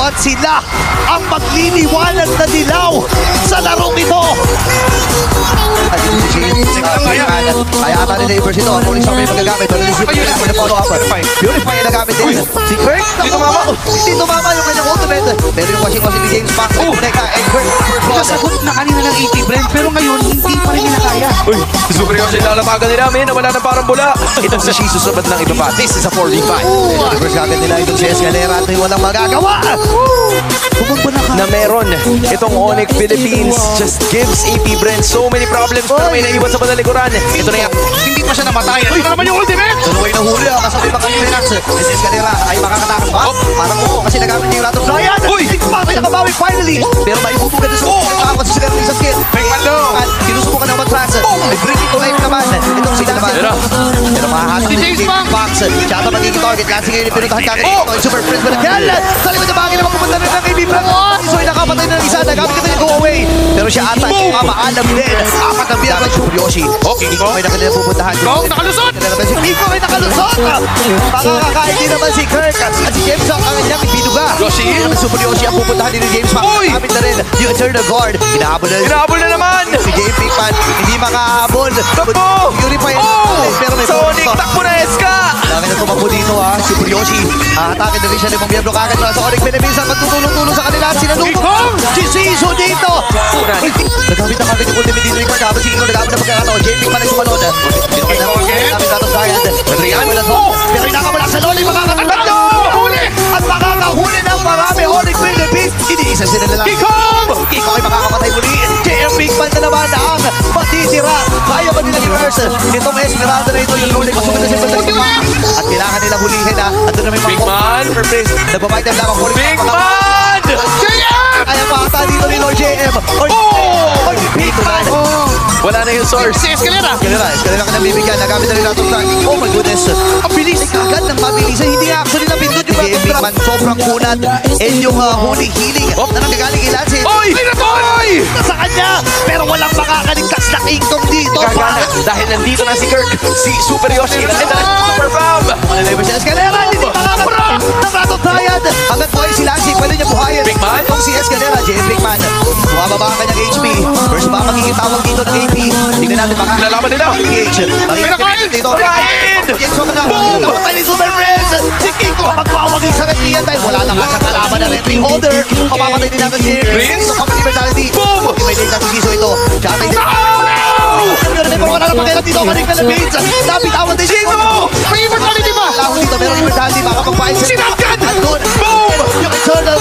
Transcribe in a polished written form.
At sila ang magliliwanag na dilaw sa larong ito. Kaya ata ni Neighbors ito. Ang uling sa may magagamit. Pero this is yung follow-up. Purify na gamit din. Si Kirk, hindi tumama yung kanyang ultimate. Pero yung washing ni James Pax. Nasagot na kanina ng 80 Brent, pero ngayon hindi pa rin nila kaya. Uy, super yung sinalamagan nila. May nawala na parang bula. Itong si Shizu sabad ng iba pa. This is a 4v5. Neighbors gamit nila itong si Escalera at walang magagawa. Na meron itong Onyx Philippines just gives AP Brent so many problems pero may naiwan sa panalikuran. Ito na yan. Hindi pa siya namatay. Ito na naman yung ultimate! Tuloy na huli kasabay pa kanina Renax. Si Escalera ay makakatakas pa. Parang upo kasi nagamit niya yung Rat of Zion. Uy! May nakabawi finally. Pero may upugan na sumunod sa Escalera sa skin. At sinusubukan ng Matrax. May bring it to life naman. Itong sila naman. Pero makakasok Si James Pax. Siya ata magiging target. Lansing ngayon yung pinuntahan kagad dito. Yung Super Prince Manakal. Sa likod na bangin naman pumunta rin ng AB Brent. So ay nakapatay na ng isa. Nagamit ito yung go away. Pero siya ata mamaalam din. Apat ang binabag si Yoshi. Kiko ay nakanila pupuntahan. Nakalusot! Si Kiko ay nakalusot. Makakakain din naman si Kirk. At si James ang kanyang binuga. Yoshi. Super Yoshi ang pupuntahan din ni James Pax. Nakamit na rin yung Eternal Guard. Hinahabol na naman! Si James Pickman hindi makahabol. Takbo! Purify Oh! pero may Sonic, takbo na Eska! Dami na tumakbo dito Super Yoshi. Atake na rin siya ng mga miyembro kagad sa Onyx Philippines ang magtutulong-tulong sa kanila. Sinalubong si Shizu dito. Nagamit na kagad yung ultimate dito ni Kirk. Habang si Kiko nagamit na pagkakataon. James Pickman ay sumalod. Pero kaya namin Rat of Zion. Pero inakamala sa loli makakatatlo. At makakahuli ng marami Onyx Philippines. Iniisa sila na lang. Kiko ay makakapatay muli. JM Pickman na naman ang matitira. Kaya ba nila i-verse? Itong Esmeralda na ito yung luli. Kasunod na siya sa at kailangan nilang hulihin at doon na may Bigman for place. nagbabayad ng lamang huli. Bigman! Ay ang makata dito ni Lord JM. Oy, Bigman. Wala na yung source. Si Escalera! Escalera ka na bibigyan. Nagamit na rin natin sa oh my goodness. Ang bilis. Agad ng mabilisan. Hindi nga actually napindot yung Bigman. Sobrang kunat. And yung huli healing na nanggagaling ilan si Oy! Oy! sa kanya. Pero walang makakaligtas na kingdom dito. Gagana dahil nandito na si Kirk, si Super Yoshi, and the Super Bomb. Si Escalera. Hindi makakapra ng Rat of Zion. Hanggang buhay si Lancy. Pwede niya buhayin. Bigman? Itong si Escalera. JM Bigman. Bumababa ang kanyang HP. First ba magiging tawag dito ng AP. Tingnan natin baka. Nalaman nila. Engage. Pinakain! Dito. Kain! James Wag na. Patay ni Super Prince. Si Kiko magpawagin sa kanya dahil wala na nga sa kalaban na ring holder. Mapapatay din natin si Prince? Company mentality. Boom! May late natin Giso ito. Chatay din. Pero wala na pakialam dito. Kaling Philippines. Napitawan din Shizu! May immortality ba? Lahon dito. Pero immortality. Baka magpain siya. Sinagad! Andun. Boom! Yung eternal